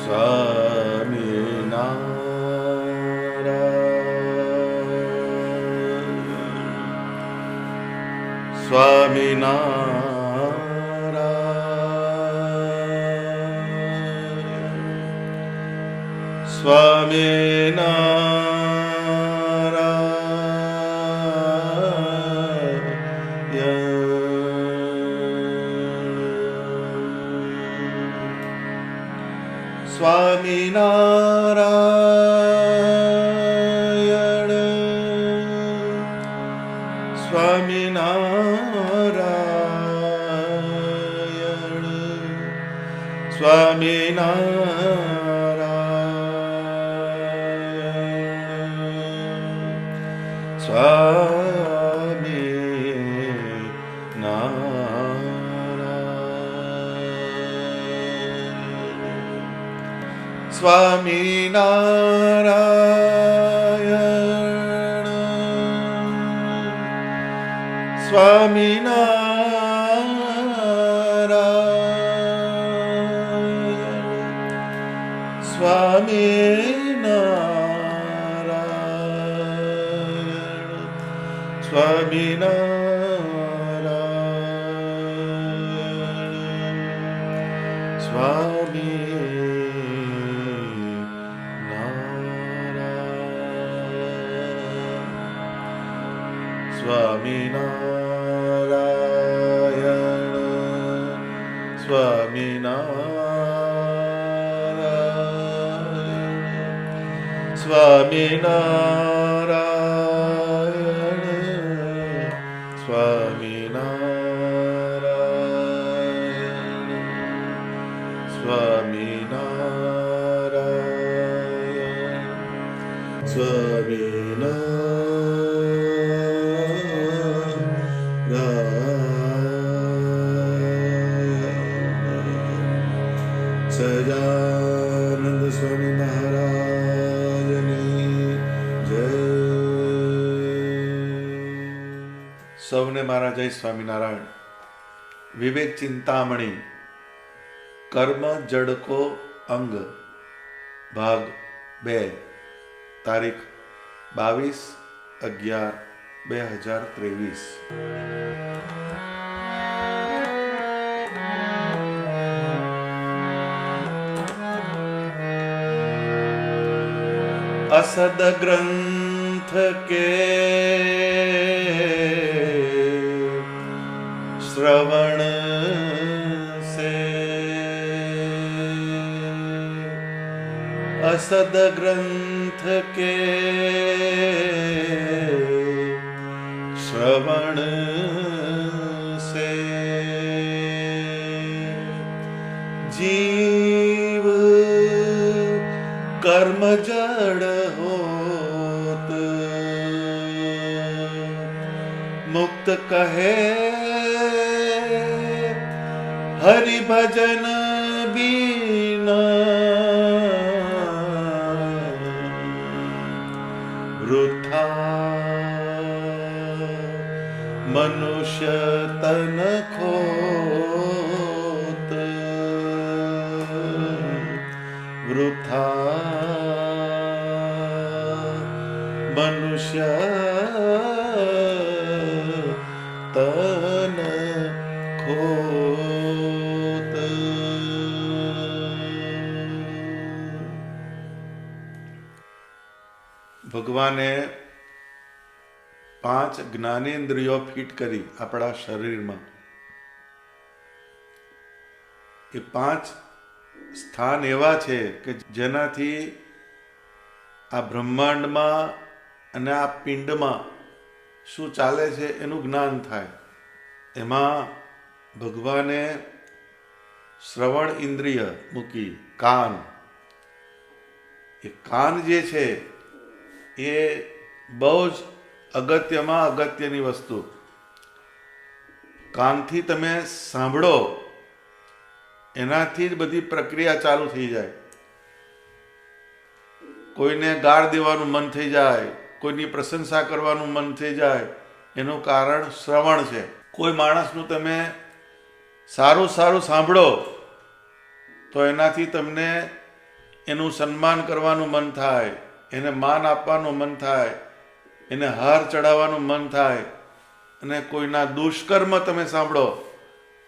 સ્વામિનારાયણ સ્વામિનારાયણ સ્વામિનારાયણ સ્વામિનારાયણ સ્વામિનારાયણ સ્વામિનારાયણ સ્વામિનારાયણ સ્વામિનારાયણ સ્વામિનારાયણ સ્વામિનારાયણ સહજાનંદ સ્વામી મહારાજની જય. સૌને મારા જય સ્વામિનારાયણ. વિવેક ચિંતામણી કર્મ જડકો અંગ ભાગ 2 તારીખ 22/11/2023. असद ग्रंथ के श्रवण से, असद ग्रंथ के श्रवण से जीव कर्म जड़ होत मुक्त कहे हरि भजन बीना वृथा मनुष्य तन खोत वृथा मनुष्य तन खोत. ભગવાને 5 જ્ઞાનેન્દ્રિયો ફિટ કરી આપણા શરીરમાં. એ 5 સ્થાન એવા છે કે જેનાથી આ બ્રહ્માંડમાં અને આ પિંડમાં શું ચાલે છે એનું જ્ઞાન થાય. એમાં ભગવાને શ્રવણ ઇન્દ્રિય મૂકી, કાન. એ કાન જે છે એ બહુ જ અગત્યની વસ્તુ. કાનથી તમે સાંભળો એનાથી જ બધી પ્રક્રિયા ચાલુ થઈ જાય. કોઈને ગાળ દેવાનું મન થઈ જાય, કોઈની પ્રશંસા કરવાનું મન થઈ જાય, એનું કારણ શ્રવણ છે. કોઈ માણસનું તમે સારું સાંભળો તો એનાથી તમને એનું સન્માન કરવાનું મન થાય, એને માન આપવાનું મન થાય, એને હાર ચડાવવાનું મન થાય, અને કોઈના દુષ્કર્મ તમે સાંભળો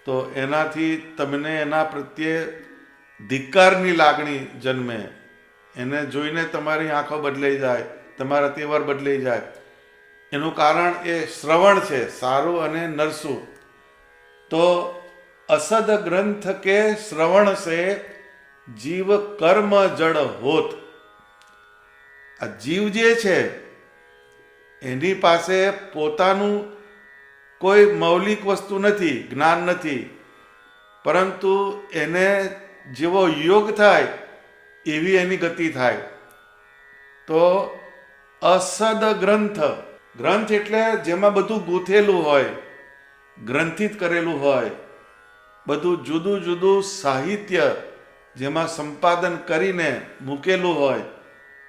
તો એનાથી તમને એના પ્રત્યે ધિક્કારની લાગણી જન્મે. એને જોઈને તમારી આંખો બદલાઈ જાય, તમારા તેવર બદલાઈ જાય. એનું કારણ એ શ્રવણ છે, સારું અને નરસું. તો અસદ ગ્રંથ કે શ્રવણ સે જીવ કર્મ જડ હોત. આ જીવ જે છે એની પાસે પોતાનું કોઈ મૌલિક વસ્તુ નથી, જ્ઞાન નથી, પરંતુ એને જેવો યોગ થાય એવી એની ગતિ થાય. તો અસદ ગ્રંથ, ગ્રંથ એટલે જેમાં બધું ગૂંથેલું હોય, ગ્રંથિત કરેલું હોય, બધું જુદું જુદું સાહિત્ય જેમાં સંપાદન કરીને મૂકેલું હોય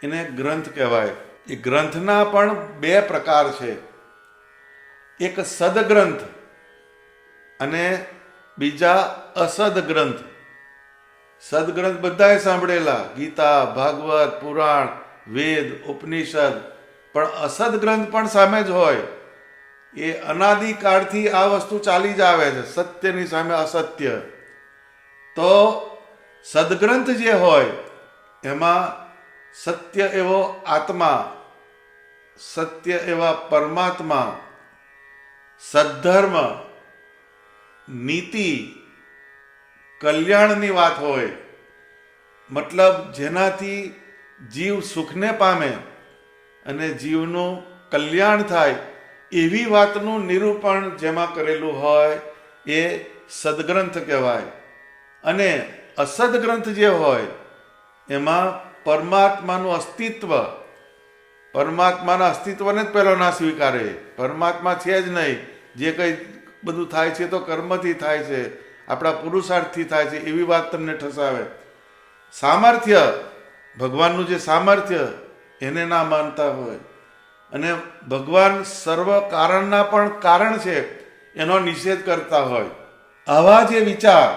એને ગ્રંથ કહેવાય. એ ગ્રંથના પણ બે પ્રકાર છે, એક સદગ્રંથ અને બીજા અસદ ગ્રંથ. સદગ્રંથ બધાએ સાંભળેલા, ગીતા, ભાગવત, પુરાણ, વેદ, ઉપનિષદ. પણ અસદ ગ્રંથ પણ સામે જ હોય. એ અનાદિકાળથી આ વસ્તુ ચાલી જ આવે છે, સત્યની સામે અસત્ય. તો સદગ્રંથ જે હોય એમાં સત્ય એવો આત્મા, સત્ય એવા પરમાત્મા, સદ્ધર્મ, નીતિ, કલ્યાણની વાત હોય. મતલબ જેનાથી જીવ સુખને પામે અને જીવનું કલ્યાણ થાય એવી વાતનું નિરૂપણ જેમાં કરેલું હોય એ સદગ્રંથ કહેવાય. અને અસદ ગ્રંથ જે હોય એમાં પરમાત્માનું અસ્તિત્વ, પરમાત્માના અસ્તિત્વને જ પહેલો ના સ્વીકારે. પરમાત્મા છે જ નહીં, જે કંઈ બધું થાય છે તો કર્મથી થાય છે, આપણા પુરુષાર્થથી થાય છે એવી વાત તમને ઠસાવે. સામર્થ્ય, ભગવાનનું જે સામર્થ્ય એને ના માનતા હોય, અને ભગવાન સર્વ કારણના પણ કારણ છે એનો નિષેધ કરતા હોય. આવા જે વિચાર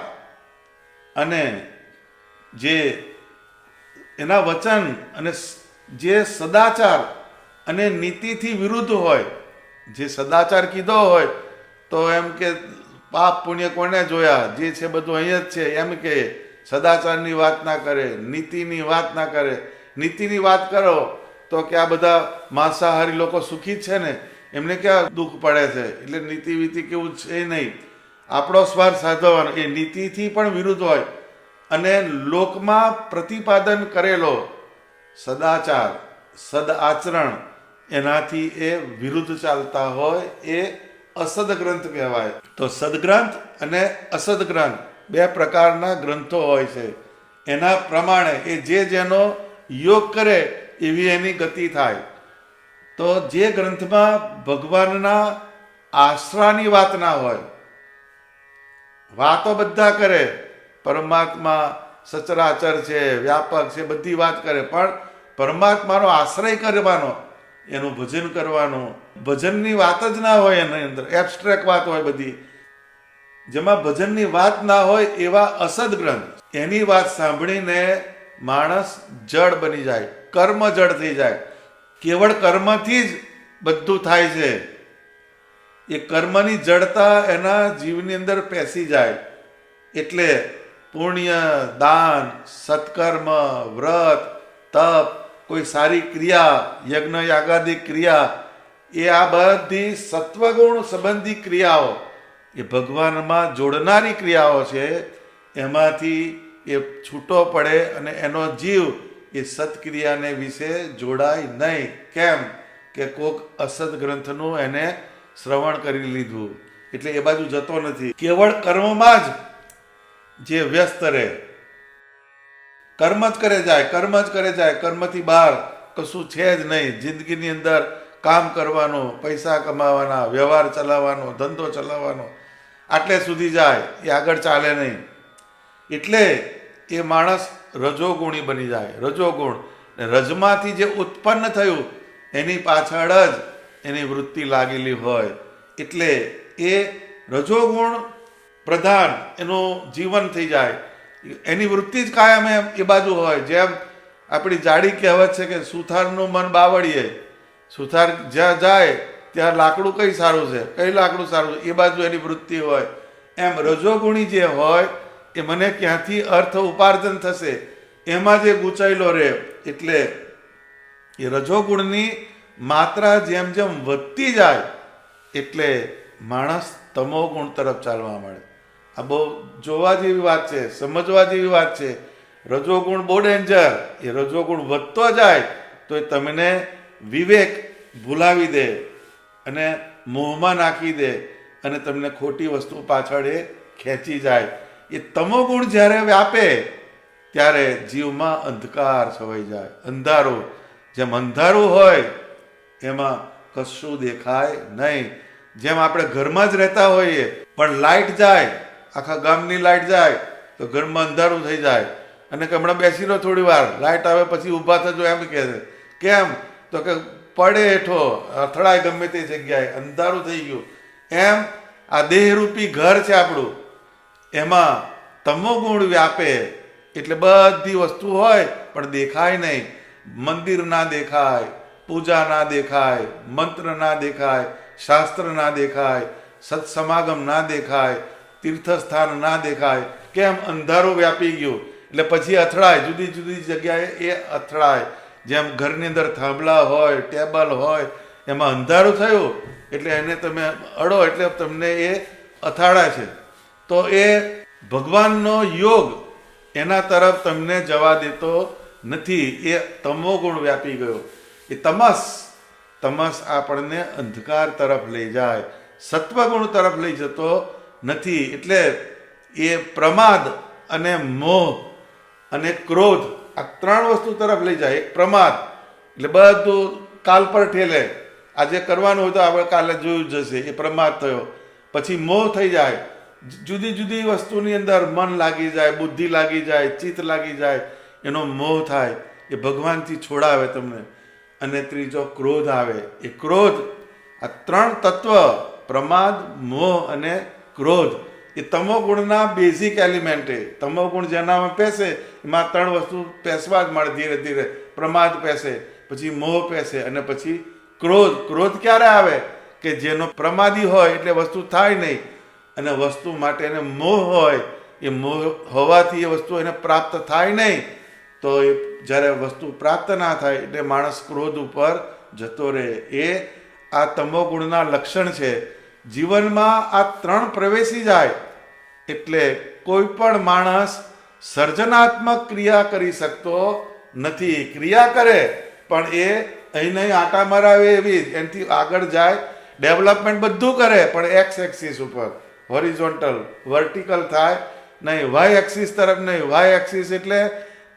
અને જે એના વચન અને જે સદાચાર અને નીતિથી વિરુદ્ધ હોય, જે સદાચાર કીધો હોય તો એમ કે પાપ પુણ્ય કોને જોયા, જે છે બધું અહીંયા જ છે એમ કે સદાચારની વાત ના કરે, નીતિની વાત ના કરે. નીતિની વાત કરો તો કે આ બધા માંસાહારી લોકો સુખી જ છે ને, એમને ક્યાં દુઃખ પડે છે, એટલે નીતિ વીતિ કેવું છે નહીં, આપણો સ્વાર્થ સાધવાનો. એ નીતિથી પણ વિરુદ્ધ હોય. અને લોકમાં પ્રતિપાદન કરેલો સદાચાર, સદ આચરણ એનાથી એ વિરુદ્ધ ચાલતા હોય એ અસદ ગ્રંથ કહેવાય. તો સદગ્રંથ અને અસદ ગ્રંથ બે પ્રકારના ગ્રંથો હોય છે. એના પ્રમાણે એ જે જેનો યોગ કરે એવી એની ગતિ થાય. તો જે ગ્રંથમાં ભગવાનના આશરાની વાત ના હોય, વાતો બધા કરે, પરમાત્મા સચરાચર છે, વ્યાપક છે, બધી વાત કરે, પણ પરમાત્માનો આશ્રય કરવાનો, એનું ભજન કરવાનું, ભજનની વાત જ ના હોય એની અંદર, એબ્સ્ટ્રેક્ટ વાત હોય બધી. જેમાં ભજનની વાત ના હોય એવા અસદ ગ્રંથ, એની વાત સાંભળીને માણસ જડ બની જાય, કર્મ જડ થઈ જાય. કેવળ કર્મથી જ બધું થાય છે. એ કર્મની જડતા એના જીવની અંદર પેસી જાય. એટલે પુણ્ય, દાન, સત્કર્મ, વ્રત, તપ, કોઈ સારી ક્રિયા, યજ્ઞ યાગાદિ ક્રિયા, એ આ બધી સત્વગુણ સંબંધી ક્રિયાઓ, એ ભગવાનમાં જોડનારી ક્રિયાઓ છે. એમાંથી એ છૂટો પડે અને એનો જીવ એ સત્ક્રિયાને વિશે જોડાય નહીં. કેમ કે કોક અસદ ગ્રંથનું એને શ્રવણ કરી લીધું, એટલે એ બાજુ જતો નથી. કેવળ કર્મમાં જ જે વ્યસ્ત રહે, કર્મ જ કરે જાય, કર્મ જ કરે જાય, કર્મથી બહાર કશું છે જ નહીં. જિંદગીની અંદર કામ કરવાનું, પૈસા કમાવાના, વ્યવહાર ચલાવવાનો, ધંધો ચલાવવાનો, આટલે સુધી જાય, એ આગળ ચાલે નહીં. એટલે એ માણસ રજોગુણી બની જાય. રજોગુણ, રજમાંથી જે ઉત્પન્ન થયું એની પાછળ જ એની વૃત્તિ લાગેલી હોય. એટલે એ રજોગુણ પ્રધાન એનું જીવન થઈ જાય. એની વૃત્તિ જ કાયમ એ બાજુ હોય. જેમ આપણી જાડી કહેવત છે કે સુથારનું મન બાવળીએ, સુથાર જ્યાં જાય ત્યાં લાકડું કઈ સારું છે, કઈ લાકડું સારું છે, એ બાજુ એની વૃત્તિ હોય. એમ રજોગુણી જે હોય એ મને ક્યાંથી અર્થ ઉપાર્જન થશે એમાં જે ગૂંચાયેલો રહે. એટલે એ રજોગુણની માત્રા જેમ જેમ વધતી જાય એટલે માણસ તમો ગુણ તરફ ચાલવા મળે. આ બહુ જોવા જેવી વાત છે, સમજવા જેવી વાત છે. રજોગુણ બહુ ડેન્જર. એ રજોગુણ વધતો જાય તો એ તમને વિવેક ભૂલાવી દે અને મોહમાં નાખી દે અને તમને ખોટી વસ્તુ પાછળ એ ખેંચી જાય. એ તમોગુણ જ્યારે વ્યાપે ત્યારે જીવમાં અંધકાર છવાઈ જાય. અંધારું, જેમ અંધારું હોય એમાં કશું દેખાય નહીં. જેમ આપણે ઘરમાં જ રહેતા હોઈએ પણ લાઇટ જાય, આખા ગામની લાઇટ જાય તો ઘરમાં અંધારું થઈ જાય. અને કે હમણાં બેસી રહો થોડી વાર, લાઇટ આવે પછી ઊભા થજો એમ કહે છે. કેમ? તો કે પડે હેઠો, અથડાય ગમે તે જગ્યાએ, અંધારું થઈ ગયું. એમ આ દેહરૂપી ઘર છે આપણું, એમાં તમોગુણ વ્યાપે એટલે બધી વસ્તુ હોય પણ દેખાય નહીં. મંદિર ના દેખાય, પૂજા ના દેખાય, મંત્ર ના દેખાય, શાસ્ત્ર ના દેખાય, સત્સમાગમ ના દેખાય, તીર્થસ્થાન ના દેખાય. કેમ? અંધારું વ્યાપી ગયું એટલે પછી અથડાય, જુદી જુદી જગ્યાએ એ અથડાય. જેમ ઘરની અંદર થાંભલા હોય, ટેબલ હોય, એમાં અંધારું થયું એટલે એને તમે અડો એટલે તમને એ અથાડા છે. તો એ ભગવાનનો યોગ એના તરફ તમને જવા દેતો નથી. એ તમોગુણ વ્યાપી ગયો. એ તમસ આપણને અંધકાર તરફ લઈ જાય, સત્વગુણ તરફ લઈ જતો નથી. એટલે એ પ્રમાદ અને મોહ અને ક્રોધ આ ત્રણ વસ્તુ તરફ લઈ જાય. એક પ્રમાદ એટલે બધું કાલ પર ઠેલે, આજે કરવાનું હોય તો આપણે કાલે જોયું જશે, એ પ્રમાદ થયો. પછી મોહ થઈ જાય, જુદી જુદી વસ્તુની અંદર મન લાગી જાય, બુદ્ધિ લાગી જાય, ચિત્ત લાગી જાય, એનો મોહ થાય. એ ભગવાનથી છોડાવે તમને. અને ત્રીજો ક્રોધ આવે. એ ક્રોધ, આ ત્રણ તત્વ પ્રમાદ, મોહ અને ક્રોધ એ તમોગુણના બેઝિક એલિમેન્ટ. તમોગુણ જેનામાં પેસે એમાં ત્રણ વસ્તુ પેસવા જ મળે. ધીરે ધીરે પ્રમાદ પેસે, પછી મોહ પેસે અને પછી ક્રોધ. ક્રોધ ક્યારે આવે? કે જેનો પ્રમાદી હોય એટલે વસ્તુ થાય નહીં, અને વસ્તુ માટે એને મોહ હોય, એ મોહ હોવાથી એ વસ્તુ એને પ્રાપ્ત થાય નહીં. તો એ જ્યારે વસ્તુ પ્રાપ્ત ના થાય એટલે માણસ ક્રોધ ઉપર જતો રહે. એ આ તમોગુણના લક્ષણ છે. જીવનમાં આ ત્રણ પ્રવેશી જાય એટલે કોઈ પણ માણસ સર્જનાત્મક ક્રિયા કરી શકતો નથી. ક્રિયા કરે પણ એ અહીં નહીં આટા મરાવે એવી, એનાથી આગળ જાય, ડેવલપમેન્ટ બધું કરે પણ એક્સ એક્સિસ ઉપર, હોરિઝોન્ટલ વર્ટિકલ થાય નહીં, વાય એક્સિસ તરફ નહીં. વાય એક્સિસ એટલે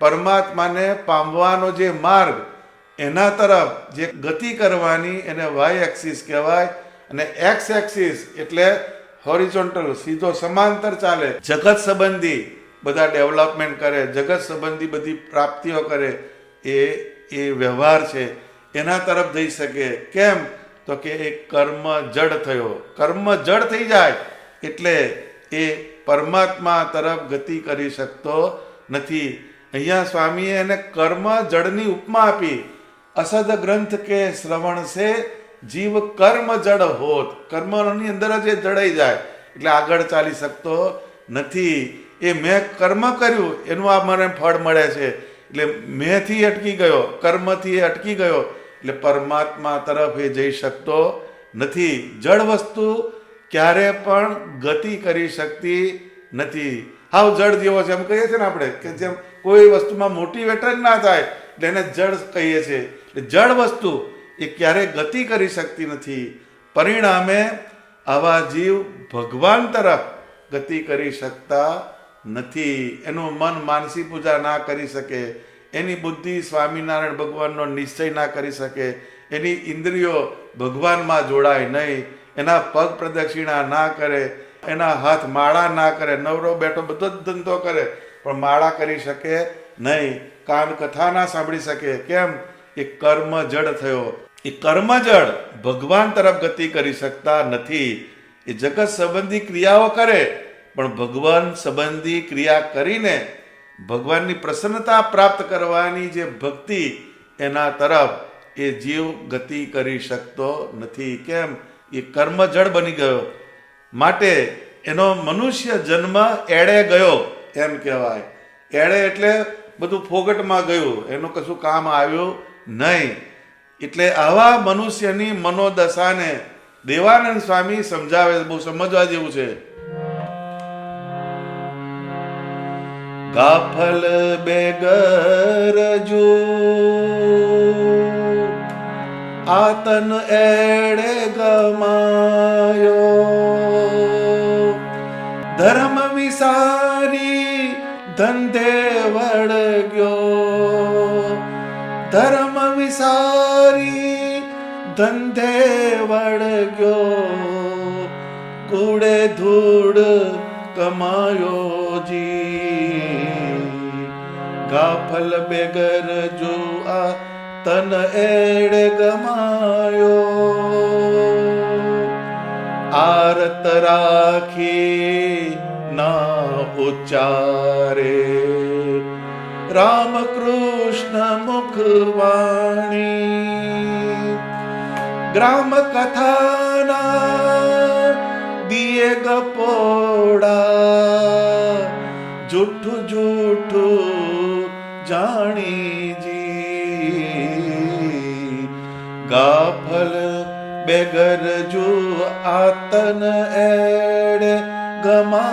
પરમાત્માને પામવાનો જે માર્ગ, એના તરફ જે ગતિ કરવાની એને વાય એક્સિસ કહેવાય. અને એક્સ એક્સિસ એટલે હોરિઝોન્ટલ, સીધો સમાંતર ચાલે. જગત સંબંધી બધા ડેવલપમેન્ટ કરે, જગત સંબંધી બધી પ્રાપ્તિઓ કરે, એ વ્યવહાર છે, એના તરફ જઈ શકે. કેમ? તો કે એ કર્મ જડ થયો. કર્મ જડ થઈ જાય એટલે એ પરમાત્મા તરફ ગતિ કરી શકતો નથી. અહીંયા સ્વામીએ એને કર્મ જડની ઉપમા આપી. અસદ ગ્રંથ કે શ્રવણ સે જીવ કર્મ જડ હોત. કર્મની અંદર જ એ જડાઈ જાય એટલે આગળ ચાલી શકતો નથી. એ મેં કર્મ કર્યું એનું આ મને ફળ મળે છે એટલે મેંથી અટકી ગયો, કર્મથી એ અટકી ગયો એટલે પરમાત્મા તરફ એ જઈ શકતો નથી. જડ વસ્તુ ક્યારે પણ ગતિ કરી શકતી નથી. હાવ જડ જેવો છે એમ કહીએ છીએ ને આપણે, કે જેમ કોઈ વસ્તુમાં મોટિવેટર ના થાય એટલે એને જડ કહીએ છીએ. એટલે જડ વસ્તુ એ ક્યારેય ગતિ કરી શકતી નથી. પરિણામે આવા જીવ ભગવાન તરફ ગતિ કરી શકતા નથી. એનું મન માનસી પૂજા ના કરી શકે, એની બુદ્ધિ સ્વામિનારાયણ ભગવાનનો નિશ્ચય ના કરી શકે, એની ઇન્દ્રિયો ભગવાનમાં જોડાય નહીં, એના પગ પ્રદક્ષિણા ના કરે, એના હાથ માળા ના કરે, નવરો બેઠો બધો જ ધંધો કરે પણ માળા કરી શકે નહીં, કાન કથા ના સાંભળી શકે. કેમ? એ કર્મ જડ થયો. એ કર્મજળ ભગવાન તરફ ગતિ કરી શકતા નથી. એ જગત સંબંધી ક્રિયાઓ કરે પણ ભગવાન સંબંધી ક્રિયા કરીને ભગવાનની પ્રસન્નતા પ્રાપ્ત કરવાની જે ભક્તિ એના તરફ એ જીવ ગતિ કરી શકતો નથી. કેમ? એ કર્મજળ બની ગયો. માટે એનો મનુષ્ય જન્મ એળે ગયો એમ કહેવાય. એળે એટલે બધું ફોગટમાં ગયું, એનું કશું કામ આવ્યું નહીં. એટલે આવા મનુષ્યની મનોદશાને દેવાનંદ સ્વામી સમજાવે. બહુ સમજવા જેવું છે. ગાફલ બેગર જો આતન એડે ગમાયો, ધર્મ વિસારી ધંધે વળગ્યો, ધર્મ વિસારી ધંધે વળગ્યો, કુડે ધૂળ કમાયો જી. ગાફલ બેગર જો આ તન એડે ગમાયો, આરત રાખી ના ઉચ્ચારે રામ કૃષ્ણ મુખવાણી, ગ્રામ કથાના દિયે ગપોડા, જૂઠું જૂઠું જાણીજી. ગાફલ બેગર જો આતન એડે ગમાયો.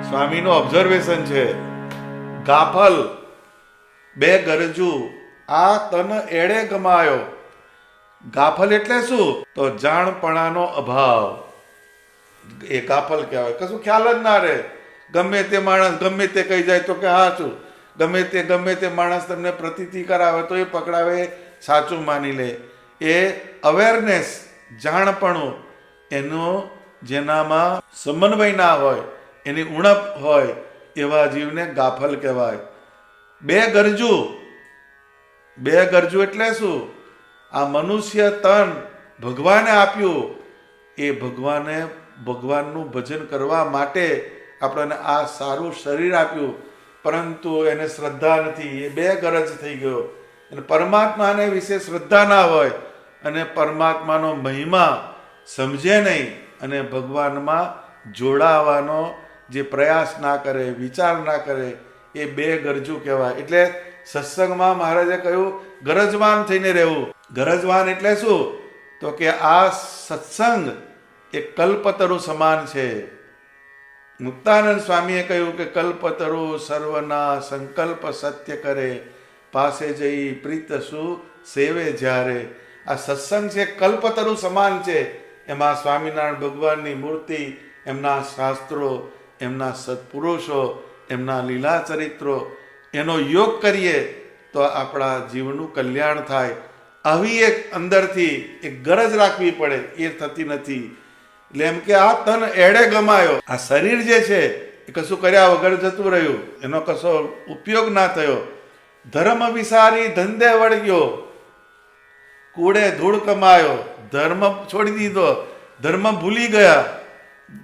સ્વામીનું ઓબ્ઝર્વેશન છે. ગાફલ બે ગરજુ આ તન એડે ગમાયો. ગાફલ એટલે શું? તો જાણપણાનો અભાવ, એ ગાફલ કહેવાય. કશું ખ્યાલ જ ના રહે. ગમે તે માણસ ગમે તે કહી જાય તો કે સાચું, ગમે તે માણસ તમને પ્રતીતિ કરાવે તો એ પકડાવે, સાચું માની લે. એ અવેરનેસ, જાણપણું, એનો જેનામાં સમન્વય ના હોય, એની ઉણપ હોય, એવા જીવને ગાફલ કહેવાય. બે ગરજુ એટલે શું? આ મનુષ્ય તન ભગવાને આપ્યું, એ ભગવાનનું ભજન કરવા માટે આપણને આ સારું શરીર આપ્યું, પરંતુ એને શ્રદ્ધા નથી. એ બે ગરજ થઈ ગયો. અને પરમાત્માને વિશે શ્રદ્ધા ના હોય અને પરમાત્માનો મહિમા સમજે નહીં અને ભગવાનમાં જોડાવાનો જે પ્રયાસ ના કરે, વિચાર ના કરે, એ બે ગરજુ કહેવાય. એટલે સત્સંગમાં મહારાજે કહ્યું ગરજવાન થઈને રહેવું. ગરજવાન એટલે શું? તો કે આ સત્સંગ એ કલ્પતરુ સમાન છે. મુક્તાનંદ સ્વામીએ કહ્યું કે કલ્પતરુ સર્વના સંકલ્પ સત્ય કરે, પાસે જઈ પ્રીત શું સેવે જ્યારે. આ સત્સંગ છે કલ્પતરુ સમાન છે. એમાં સ્વામિનારાયણ ભગવાનની મૂર્તિ, એમના શાસ્ત્રો, એમના સત્પુરુષો, એમના લીલા ચરિત્રો, એનો યોગ કરીએ તો આપણા જીવનું કલ્યાણ થાય. આવી એક અંદરથી એક ગરજ રાખવી પડે, એ થતી નથી. એટલે એમ કે આ તન એડે ગમાયો. આ શરીર જે છે એ કશું કર્યા વગર જતું રહ્યું, એનો કશો ઉપયોગ ના થયો. ધર્મ વિસારી ધંધે વળગ્યો, કૂડે ધૂળ કમાયો. ધર્મ છોડી દીધો, ધર્મ ભૂલી ગયા.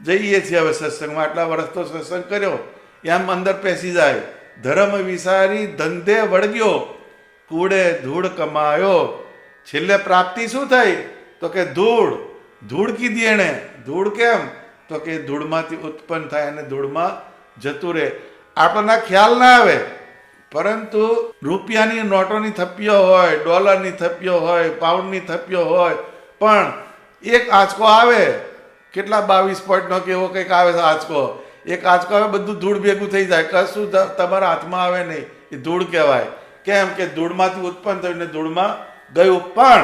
જઈએ છીએ હવે સત્સંગમાં, આટલા વર્ષ તો સત્સંગ કર્યો, એમ અંદર પેસી જાય. ધર્મ વિસારી ધંધે વળગ્યો, કૂડે ધૂળ કમાયો. છેલ્લે પ્રાપ્તિ શું થઈ? તો કે ધૂળ કીધી એને. ધૂળ કેમ? તો કે ધૂળમાંથી ઉત્પન્ન થાય અને ધૂળમાં જતું રહે. આપણને ખ્યાલ ના આવે, પરંતુ રૂપિયાની નોટોની થપ્પીઓ હોય, ડોલરની થપ્પીઓ હોય, પાઉન્ડની થપ્પીઓ હોય, પણ એક આંચકો આવે, કેટલા 22 પોઈન્ટનો કે એવો કંઈક આવે છે આંચકો. એક આંચકો આવે, બધું ધૂળ ભેગું થઈ જાય, કશું તમારા હાથમાં આવે નહીં. એ ધૂળ કહેવાય. કેમ કે ધૂળમાંથી ઉત્પન્ન થયું ને ધૂળમાં ગયું. પણ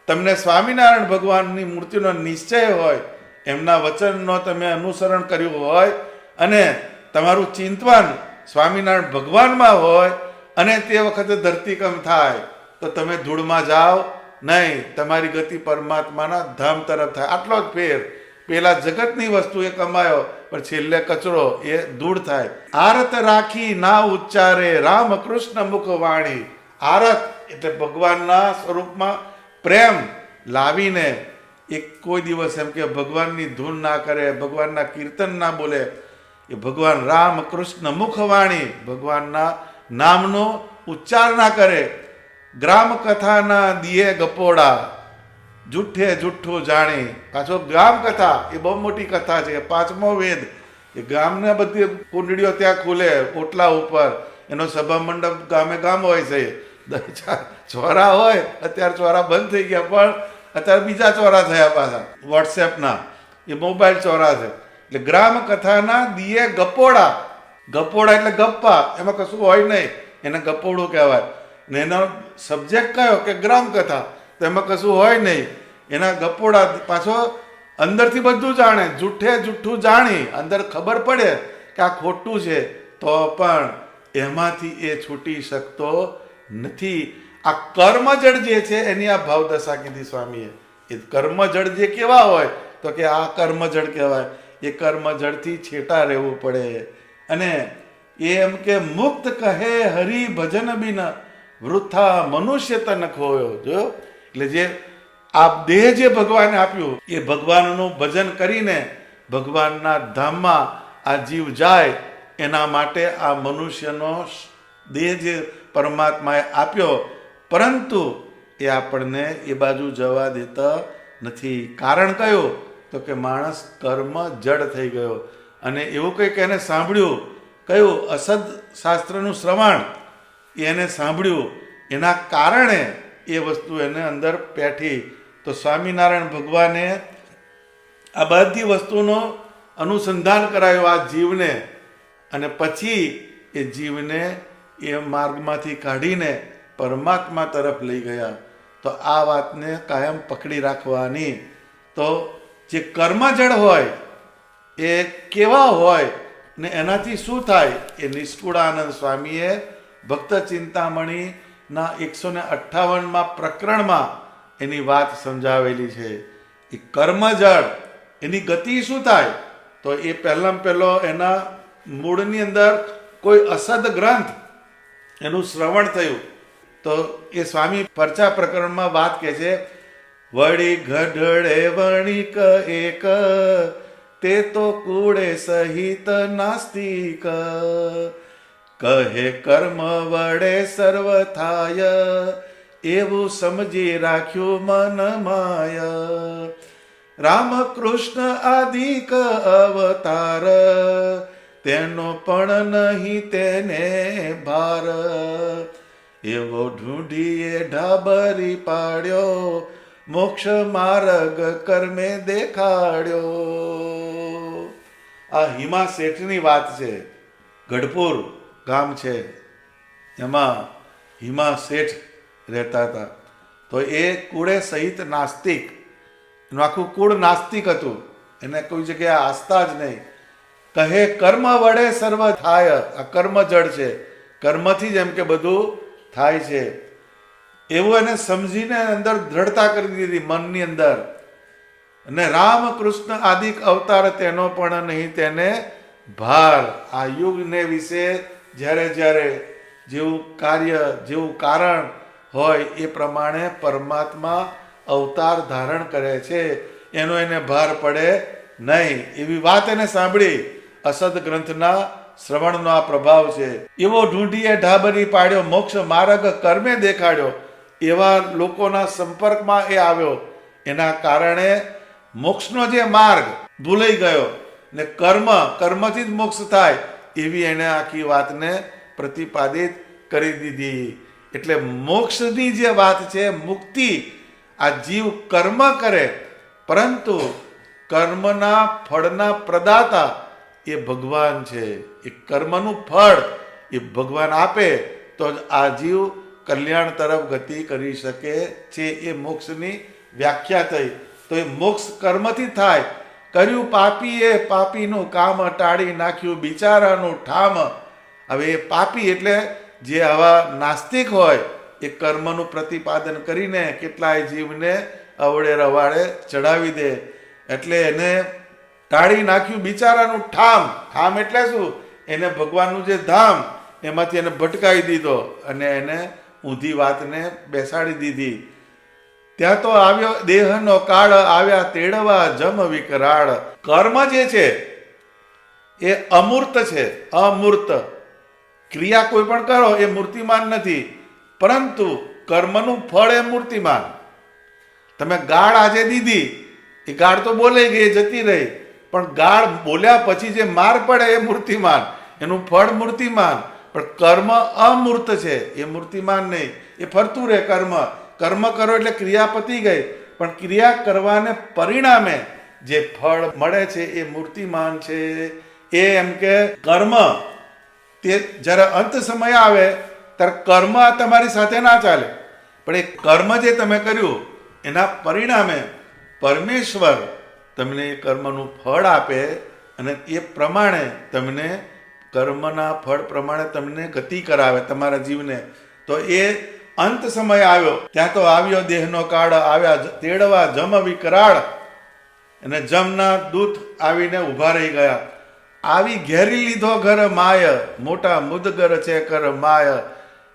તમને સ્વામિનારાયણ ભગવાનની મૂર્તિનો નિશ્ચય હોય, એમના વચનનો તમે અનુસરણ કર્યું હોય અને તમારું ચિંતન સ્વામિનારાયણ ભગવાનમાં હોય અને તે વખતે ધરતીકંપ થાય તો તમે ધૂળમાં જાઓ નહીં, તમારી ગતિ પરમાત્માના ધામ તરફ થાય. આટલો જ ફેર. પેલા જગતની વસ્તુ એ કમાયો, પણ છેલ્લે કચરો એ દૂર થાય. આરત રાખી ના ઉચ્ચારે રામ કૃષ્ણ મુખ વાણી. આરત એટલે ભગવાનના સ્વરૂપમાં પ્રેમ લાવીને એક કોઈ દિવસ એમ કે ભગવાનની ધૂન ના કરે, ભગવાનના કીર્તન ના બોલે, એ ભગવાન રામ કૃષ્ણ મુખવાણી ભગવાનના નામનો ઉચ્ચાર ના કરે, ગ્રામ કથાના દિયે ગપોડા, જુઠ્ઠે જુઠ્ઠું જાણી. પાછો ગ્રામ કથા એ બહુ મોટી કથા છે, 5મો વેદ. એ ગામને બધી કુંડળીઓ ત્યાં ખુલે ઓટલા ઉપર, એનો સભા મંડપ ગામે ગામ હોય છે. ચોરા હોય, અત્યારે ચોરા બંધ થઈ ગયા, પણ અત્યારે બીજા ચોરા થયા પાછા વોટ્સએપના, એ મોબાઈલ ચોરા છે. એટલે ગ્રામ કથાના દિયે ગપોડા, ગપોડા એટલે ગપ્પા, એમાં કશું હોય નહીં, એને ગપોડું કહેવાય. ને એનો સબ્જેક્ટ કયો કે ગ્રામ કથા, તો એમાં કશું હોય નહીં, એના ગપોડા. પાછો અંદરથી બધું જાણે, જૂઠે જૂઠું જાણી, અંદર ખબર પડે કે આ ખોટું છે, તો પણ એમાંથી એ છૂટી શકતો નથી. આ કર્મજળ જે છે એની આ ભાવદશા કીધી સ્વામીએ. એ કર્મજળ જે કેવા હોય તો કે આ કર્મજળ કહેવાય. એ કર્મજળથી છેટા રહેવું પડે. અને એ એમ કે મુક્ત કહે હરિ ભજન બિન વૃથા મનુષ્ય તન ખોયો. જો એટલે જે આ દેહ જે ભગવાને આપ્યું, એ ભગવાનનું ભજન કરીને ભગવાનના ધામમાં આ જીવ જાય, એના માટે આ મનુષ્યનો દેહ જે પરમાત્માએ આપ્યો, પરંતુ એ આપણને એ બાજુ જવા દેતા નથી. કારણ કયું તો કે માણસ કર્મ જડ થઈ ગયો. અને એવું કંઈક એને સાંભળ્યું, કયું અસદ શાસ્ત્રનું શ્રવણ એને સાંભળ્યું, એના કારણે એ વસ્તુ એને અંદર પેઠી. તો સ્વામિનારાયણ ભગવાને આ બધી વસ્તુનો અનુસંધાન કરાયું આ જીવને, અને પછી એ જીવને એ માર્ગમાંથી કાઢીને પરમાત્મા તરફ લઈ ગયા. તો આ વાતને કાયમ પકડી રાખવાની. તો જે કર્મજળ હોય એ કેવા હોય ને એનાથી શું થાય, એ નિષ્કુળાનંદ સ્વામીએ ભક્ત ચિંતામણીના 158માં પ્રકરણમાં એની વાત સમજાવેલી છે. એ કર્મજળ એની ગતિ શું થાય, તો એ પહેલાં પહેલો એના મૂળની અંદર કોઈ અસદ ગ્રંથ એનું શ્રવણ થયું, તો એ સ્વામી પરચા પ્રકરણમાં વાત કહે છે, વળી ગઢડે વણિક એક તે તો કૂડે સહિત નાસ્તિક, કહે કર્મ વડે સર્વ થાય, એવું સમજી રાખ્યું મન માય. રામકૃષ્ણ આદિક અવતાર, તેનો પણ નહીં તેને ભાર, એવો ઢૂંઢીએ ઢાબરી પાડ્યો, મોક્ષ માર્ગ કર્મે દેખાડ્યો. આ હિમા શેઠની વાત છે. ગઢપુર ગામ છે, એમાં હિમા શેઠ રહેતા હતા. તો એ કુળે સહિત નાસ્તિક, એનું આખું કુળ નાસ્તિક હતું, એને કોઈ જગ્યાએ આસ્થા જ નહીં. કહે કર્મ વડે સર્વ થાય, આ કર્મ જડ છે, કર્મથી જ એમ કે બધું થાય છે, એવું એને સમજીને અંદર દ્રઢતા કરી દીધી મનની અંદર. અને રામકૃષ્ણ આદિક અવતાર, તેનો પણ નહીં તેને ભાર. આ યુગને વિશે જ્યારે જ્યારે જેવું કાર્ય જેવું કારણ હોય એ પ્રમાણે પરમાત્મા અવતાર ધારણ કરે છે, એનો એને ભાર પડે નહીં. એવી વાત એને સાંભળી. અસદ ગ્રંથના શ્રવણનો આ પ્રભાવ છે. એવો ઢૂંઢીએ ઢાબરી પાડ્યો, મોક્ષ માર્ગ કર્મે દેખાડ્યો. એવા લોકોના સંપર્કમાં એ આવ્યો, એના કારણે મોક્ષનો જે માર્ગ ભૂલાઈ ગયો, ને કર્મથી જ મોક્ષ થાય, એવી એને આખી વાતને પ્રતિપાદિત કરી દીધી. એટલે મોક્ષની જે વાત છે, મુક્તિ, આ જીવ કર્મ કરે, પરંતુ કર્મના ફળના પ્રદાતા એ ભગવાન છે. એ કર્મનું ફળ એ ભગવાન આપે તો જ આ જીવ કલ્યાણ તરફ ગતિ કરી શકે છે. એ મોક્ષની વ્યાખ્યા થઈ. તો એ મોક્ષ કર્મથી થાય. કર્યું પાપીએ પાપીનું કામ, ટાળી નાખ્યું બિચારાનું ઠામ. હવે એ પાપી એટલે જે આવા નાસ્તિક હોય, એ કર્મનું પ્રતિપાદન કરીને કેટલાય જીવને અવળે રવાડે ચડાવી દે. એટલે એને ટાળી નાખ્યું બિચારાનું ઠામ. ઠામ એટલે શું? એને ભગવાનનું જે ધામ એમાંથી એને ભટકાવી દીધો અને એને ઊંધી વાતને બેસાડી દીધી. ત્યાં તો આવ્યો દેહનો કાળ, આવ્યા તેડવા જમ વિકરાળ. કર્મ જે છે એ અમૂર્ત છે, અમૂર્ત. ક્રિયા કોઈ પણ કરો એ મૂર્તિમાન નથી, પરંતુ કર્મનું ફળ એ મૂર્તિમાન. તમે ગાળ આજે દીધી, એ ગાળ તો બોલાઈ ગઈ, જતી રહી, પણ ગાળ બોલ્યા પછી જે માર પડે એ મૂર્તિમાન, એનું ફળ મૂર્તિમાન. પણ કર્મ અમૂર્ત છે, એ મૂર્તિમાન નહીં, એ ફરતું રહે. કર્મ કરો એટલે ક્રિયા પતી ગઈ, પણ ક્રિયા કરવાને પરિણામે જે ફળ મળે છે એ મૂર્તિમાન છે. એ એમ કે કર્મ તે જ્યારે અંત સમય આવે ત્યારે કર્મ તમારી સાથે ના ચાલે, પણ એ કર્મ જે તમે કર્યું એના પરિણામે પરમેશ્વર તમને એ કર્મનું ફળ આપે, અને એ પ્રમાણે તમને કર્મના ફળ પ્રમાણે તમને ગતિ કરાવે તમારા જીવને. તો એ અંત સમય આવ્યો, ત્યાં તો આવ્યો દેહનો કાળ, આવ્યા તેડવા જમ વિકરાળ. અને જમના દૂત આવીને ઊભા રહી ગયા. આવી ઘેરી લીધો ઘર માય, મોટા મુદગર છે કર માય.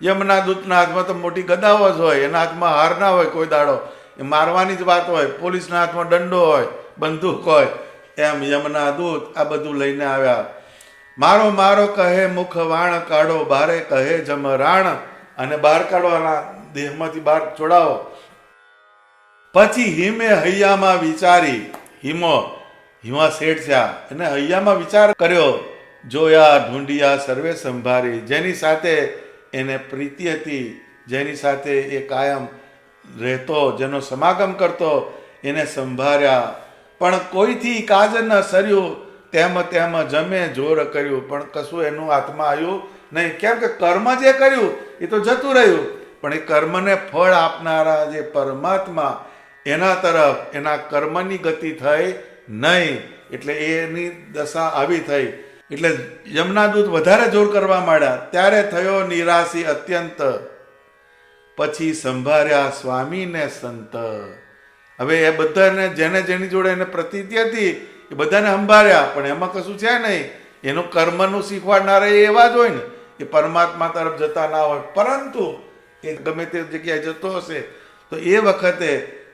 યમના દૂતના હાથમાં તો મોટી ગદાઓ જ હોય, એના હાથમાં હાર ના હોય કોઈ દાડો, એ મારવાની જ વાત હોય. પોલીસના હાથમાં દંડો હોય, બંદૂક હોય. એમ યમના દૂત આ બધું લઈને આવ્યા. મારો મારો કહે મુખ વાણ કાઢો, બારે કહે જમરાણ. અને બહાર કાઢવાના, દેહમાંથી બહાર છોડાવો. પછી હિમે હૈયામાં વિચારી, હિમા શેઠ થયા અને હૈયામાં વિચાર કર્યો. જોયા ઢૂંઢિયા સર્વે સંભારી. જેની સાથે એને પ્રીતિ હતી, જેની સાથે એ કાયમ રહેતો, જેનો સમાગમ કરતો, એને સંભાળ્યા. પણ કોઈથી કાજ ન સર્યું, તેમ જમે જોર કર્યું, પણ કશું એનું હાથમાં આવ્યું નહીં. કેમ કે કર્મ જે કર્યું એ તો જતું રહ્યું, પણ એ કર્મને ફળ આપનારા જે પરમાત્મા, એના તરફ એના કર્મની ગતિ થઈ નહીં. એટલે એની દશા આવી થઈ. એટલે યમનાદૂત વધારે જોર કરવા માંડ્યા. ત્યારે થયો નિરાશી અત્યંત, પછી સંભાળ્યા સ્વામીને સંત. હવે એ બધાને જેને જેની જોડે એને પ્રતીતિ હતી એ બધાને સંભાળ્યા, પણ એમાં કશું છે નહીં. એનું કર્મનું શીખવાડનારા એવા જ હોય ને, એ પરમાત્મા તરફ જતા ના હોય, પરંતુ એ ગમે તે જગ્યાએ જતો હશે તો એ વખતે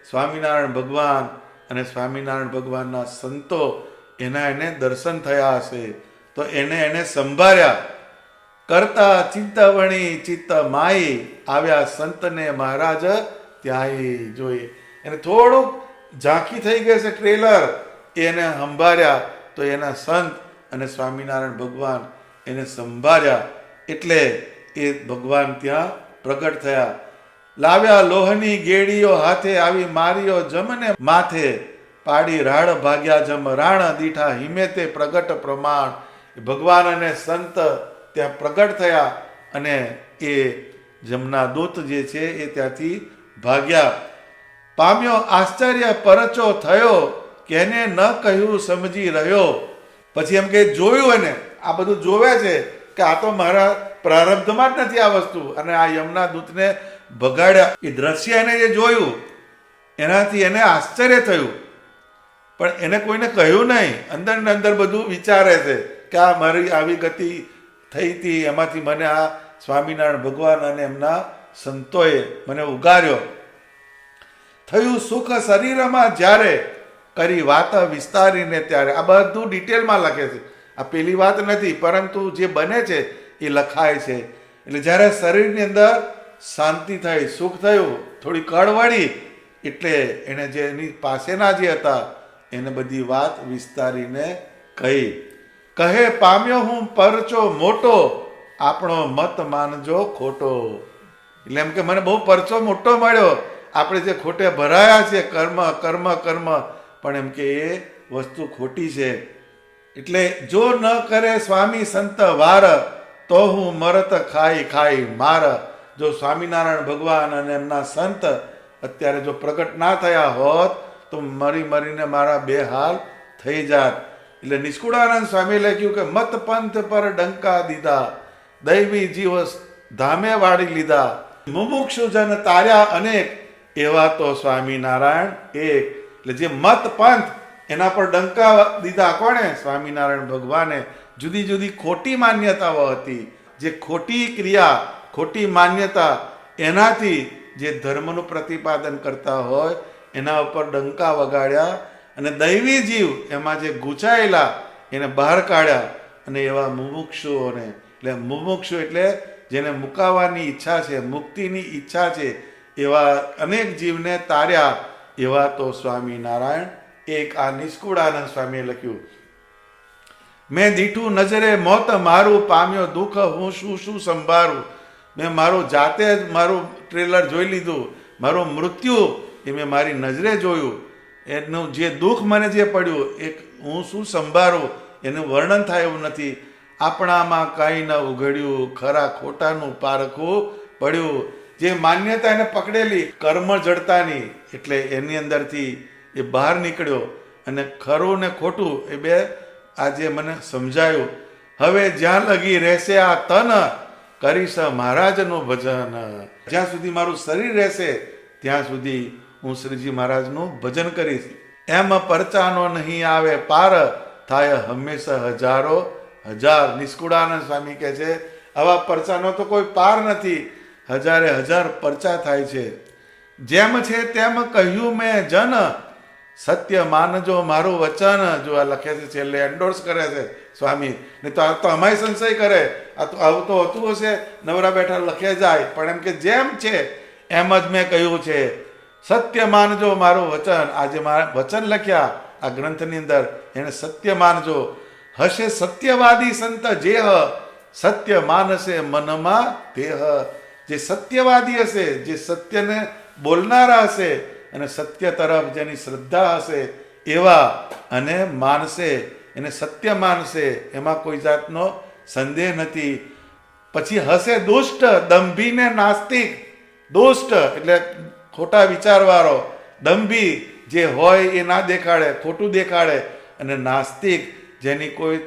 સ્વામિનારાયણ ભગવાન અને સ્વામિનારાયણ ભગવાનના સંતો એને દર્શન થયા હશે, તો એને સંભાળ્યા. કરતા ચિંતાવણી ચિત્ત માઈ, આવ્યા સંતને મહારાજ ત્યાંય. જોઈએ એને થોડુંક ઝાંખી થઈ ગઈ છે ટ્રેલર, એને સંભાળ્યા તો એના સંત અને સ્વામિનારાયણ ભગવાન એને સંભાળ્યા, એટલે એ ભગવાન ત્યાં પ્રગટ થયા. લાવ્યા લોહની ગેડીઓ હાથે, આવી મારીઓ જમને માથે, પાડી રાડ ભાગ્યા જમ રાણ, દીઠા હિમેતે પ્રગટ પ્રમાણ. ભગવાન અને સંત ત્યાં પ્રગટ થયા, અને એ જમના દૂત જે છે એ ત્યાંથી ભાગ્યા. પામ્યો આશ્ચર્ય પરચો થયો, કેને ન કહ્યું સમજી રહ્યો. પછી એમ કે જોયું, એને આ બધું જોવે છે કે આ તો મારા પ્રારબ્ધમાં જ નથી આ વસ્તુ, અને આ યમના દૂતને ભગાડ્યા. એ દ્રશ્ય એને જે જોયું એનાથી એને આશ્ચર્ય થયું, પણ એને કોઈને કહ્યું નહીં. અંદર ને અંદર બધું વિચારે છે કે આ મારી આવી ગતિ થઈ હતી, એમાંથી મને આ સ્વામિનારાયણ ભગવાન અને એમના સંતોએ મને ઉગાર્યો. થયું સુખ શરીરમાં જ્યારે, કરી વાત વિસ્તારીને ત્યારે. આ બધું ડિટેલમાં લખે છે, આ પેલી વાત નથી, પરંતુ જે બને છે એ લખાય છે. એટલે જ્યારે શરીરની અંદર શાંતિ થઈ, સુખ થયું, થોડી કળ વળી, એટલે એને જે એની પાસેના જે હતા એને બધી વાત વિસ્તારીને કહી. કહે પામ્યો હું પરચો મોટો, આપણો મત માનજો ખોટો. એટલે એમ કે મને બહુ પરચો મોટો મળ્યો, આપણે જે ખોટે ભરાયા છે કર્મ કર્મ કર્મ, પણ એમ કે એ વસ્તુ ખોટી છે. એટલે જો ન કરે સ્વામી સંત વાર, તો હું મરત ખાઈ ખાઈ માર. જો સ્વામિનારાયણ ભગવાન અને એમના સંત અત્યારે જો પ્રગટ ના થયા હોત તો મરી મરીને મારા બે હાલ થઈ જાત. એટલે નિષ્કુળાનંદ સ્વામી લખ્યું કે મત પંથ પર ડંકા દીધા, દૈવી જીવ ધામે વાળી લીધા. મુમુક્ષુ જન તાર્યા અનેક, એવા તો સ્વામિનારાયણ એક. એટલે જે મત પંથ એના પર ડંકા દીધા કોણે? સ્વામિનારાયણ ભગવાને. જુદી જુદી ખોટી માન્યતાઓ હતી, જે ખોટી ક્રિયા ખોટી માન્યતા એનાથી જે ધર્મનું પ્રતિપાદન કરતા હોય એના ઉપર ડંકા વગાડ્યા અને દૈવી જીવ એમાં જે ગૂંચાયેલા એને બહાર કાઢ્યા અને એવા મુમુક્ષુઓને, એટલે મુમુક્ષુ એટલે જેને મુકાવાની ઈચ્છા છે, મુક્તિની ઈચ્છા છે, એવા અનેક જીવને તાર્યા. એવા તો સ્વામિનારાયણ એક આ નિષ્કુળાનંદ સ્વામીએ લખ્યું, મેં દીઠું નજરે મોત મારું, પામ્યો દુઃખ હું શું શું સંભાળું. મેં મારું જાતે જ મારું ટ્રેલર જોઈ લીધું, મારું મૃત્યુ એ મેં મારી નજરે જોયું, એનું જે દુઃખ મને જે પડ્યું એ હું શું સંભાળું એનું વર્ણન થાય એવું નથી. આપણામાં કાંઈ ન ઉઘડ્યું, ખરા ખોટાનું પારખું પડ્યું. જે માન્યતા એને પકડેલી કર્મ જડતાની, એટલે એની અંદરથી એ બહાર નીકળ્યો અને ખરું ને ખોટું એ બે આજે મને સમજાયું. હવે જ્યાં લગી રહેશે આ તન, કરીશ મહારાજનું ભજન. જ્યાં સુધી મારું શરીર રહેશે ત્યાં સુધી હું શ્રીજી મહારાજનું ભજન કરીશ. એમ પરચાનો નહીં આવે પાર, થાય હંમેશા હજારો હજાર. નિષ્કુળાનંદ સ્વામી કહે છે આવા પરચાનો તો કોઈ પાર નથી, હજારે હજાર પરચા થાય છે. જેમ છે તેમ કહ્યું મેં જન, સત્ય માનજો મારું વચન. જો આ લખે છે છેલ્લે એન્ડોર્સ કરે છે સ્વામી, નહીં તો આ તો અમાય સંશય કરે, આ તો આવું તો હોતું હશે, નવરા બેઠા લખે જાય. પણ એમ કે જેમ છે એમ જ મેં કહ્યું છે, સત્ય માનજો મારું વચન. આજે મારા વચન લખ્યા આ ગ્રંથની અંદર, એને સત્ય માનજો. હશે સત્યવાદી સંત જેહ, સત્ય માનસે મનમાં તેહ. જે સત્યવાદી હશે, જે સત્યને બોલનારા હશે અને સત્ય તરફ જેની શ્રદ્ધા હશે એવા અને માનશે, એને સત્ય માનશે, એમાં કોઈ જાતનો સંદેહ નથી. પછી હશે દુષ્ટ, દંભી ને નાસ્તિક. દુષ્ટ એટલે ખોટા વિચારવાળો, દંભી જે હોય એ ના દેખાડે, ખોટું દેખાડે, અને નાસ્તિક જેની કોઈ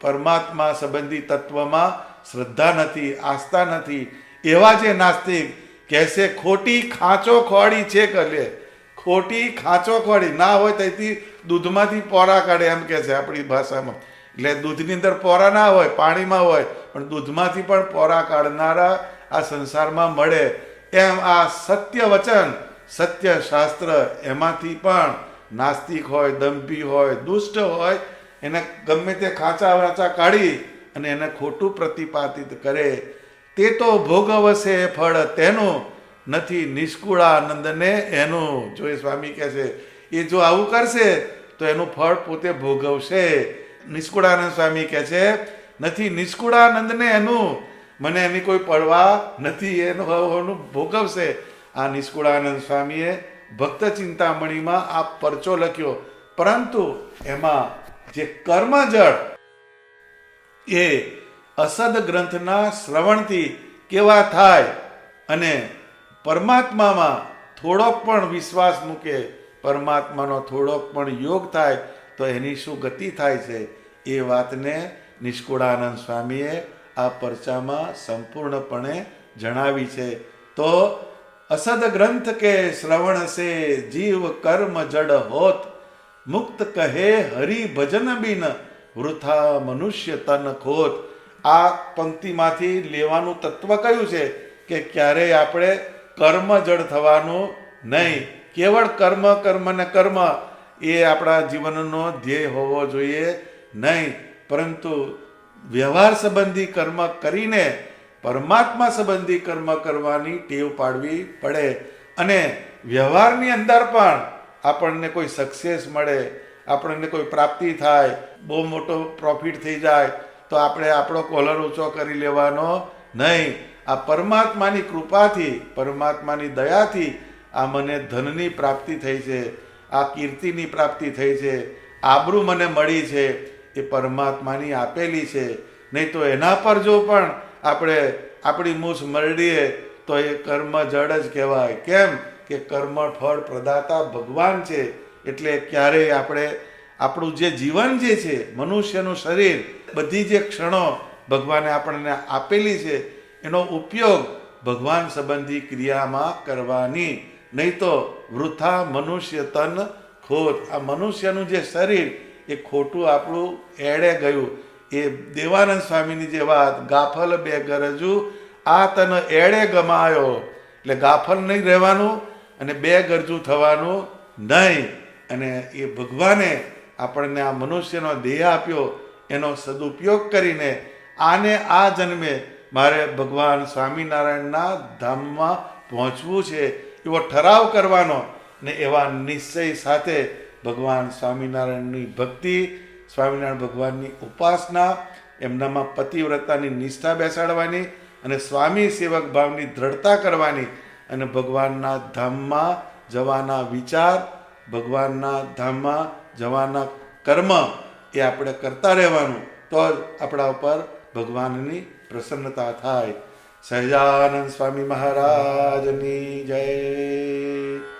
પરમાત્મા સંબંધી તત્વમાં શ્રદ્ધા નથી, આસ્થા નથી, એવા જે નાસ્તિક કહેશે ખોટી ખાંચો ખોડી છે કરે. ખોટી ખાંચો ખોડી ના હોય તેથી દૂધમાંથી પોરા કાઢે એમ કે છે આપણી ભાષામાં. એટલે દૂધની અંદર પોરા ના હોય, પાણીમાં હોય, પણ દૂધમાંથી પણ પોરા કાઢનારા આ સંસારમાં મળે. એમ આ સત્ય વચન, સત્ય શાસ્ત્ર, એમાંથી પણ નાસ્તિક હોય, દંભી હોય, દુષ્ટ હોય, એને ગમે તે ખાંચા વાંચા કાઢી અને એને ખોટું પ્રતિપાદિત કરે. તે તો ભોગવશે ફળ તેનું, નથી નિષ્કુળાનંદને એનું. જો એ સ્વામી કહે છે એ જો આવું કરશે તો એનું ફળ પોતે ભોગવશે. નિષ્કુળાનંદ સ્વામી કહે છે નથી નિષ્કુળાનંદને એનું, મને એની કોઈ પડવા નથી, એનું ભોગવશે. આ નિષ્કુળાનંદ સ્વામીએ ભક્ત ચિંતામણીમાં આ પરચો લખ્યો, પરંતુ એમાં જે કર્મજળ એ અસદ ગ્રંથના શ્રવણથી કેવા થાય અને પરમાત્મામાં થોડોક પણ વિશ્વાસ મૂકે, પરમાત્માનો થોડોક પણ યોગ થાય તો એની શું ગતિ થાય છે એ વાતને નિષ્કુળાનંદ સ્વામીએ આ પરચામાં સંપૂર્ણપણે જણાવી છે. તો અસદ ગ્રંથ કે શ્રવણ સે જીવ કર્મ જડ હોત, મુક્ત કહે હરિ ભજન બિન વૃથા મનુષ્ય તન ખોત. આ પંક્તિમાંથી લેવાનું તત્વ કયું છે કે ક્યારેય આપણે કર્મ જડ થવાનું નહીં. કેવળ કર્મ કર્મ ને કર્મ એ આપણા જીવનનો ધ્યેય હોવો જોઈએ નહીં, પરંતુ વ્યવહાર સંબંધી કર્મ કરીને પરમાત્મા સંબંધી કર્મ કરવાની ટેવ પાડવી પડે. અને વ્યવહારની અંદર પણ આપણને કોઈ સક્સેસ મળે, આપણને કોઈ પ્રાપ્તિ થાય, બહુ મોટો પ્રોફિટ થઈ જાય તો આપણે આપણો કોલર ઊંચો કરી લેવાનો નહીં. આ પરમાત્માની કૃપાથી, પરમાત્માની દયાથી આ મને ધનની પ્રાપ્તિ થઈ છે, આ કીર્તિની પ્રાપ્તિ થઈ છે, આબરૂ મને મળી છે, એ પરમાત્માની આપેલી છે. નહીં તો એના પર જો પણ આપણે આપણી મૂછ મરડીએ તો એ કર્મ જડ જ કહેવાય. કેમ કે કર્મ ફળ પ્રદાતા ભગવાન છે. એટલે ક્યારેય આપણે આપણું જે જીવન જે છે, મનુષ્યનું શરીર, બધી જે ક્ષણો ભગવાને આપણને આપેલી છે એનો ઉપયોગ ભગવાન સંબંધી ક્રિયામાં કરવાની, નહીં તો વૃથા મનુષ્ય તન ખોટ. આ મનુષ્યનું જે શરીર એ ખોટું આપણું એળે ગયું. એ દેવાનંદ સ્વામીની જે વાત, ગાફલ બે ગરજુ આ તન એળે ગમાયો. એટલે ગાફલ નહીં રહેવાનું અને બે ગરજુ થવાનું નહીં. અને એ ભગવાને આપણને આ મનુષ્યનો દેહ આપ્યો, એનો સદુપયોગ કરીને આને આ જન્મે મારે ભગવાન સ્વામિનારાયણના ધામમાં પહોંચવું છે એવો ઠરાવ કરવાનો ને એવા નિશ્ચય સાથે ભગવાન સ્વામિનારાયણની ભક્તિ, સ્વામિનારાયણ ભગવાનની ઉપાસના, એમનામાં પતિવ્રતાની નિષ્ઠા બેસાડવાની અને સ્વામી સેવક ભાવની દ્રઢતા કરવાની અને ભગવાનના ધામમાં જવાના વિચાર, ભગવાનના ધામમાં જવાના કર્મ એ આપણે કરતા રહેવાનું. તો જ આપણા ઉપર ભગવાનની પ્રસન્નતા થાય. સહજાનંદ સ્વામી મહારાજની જય.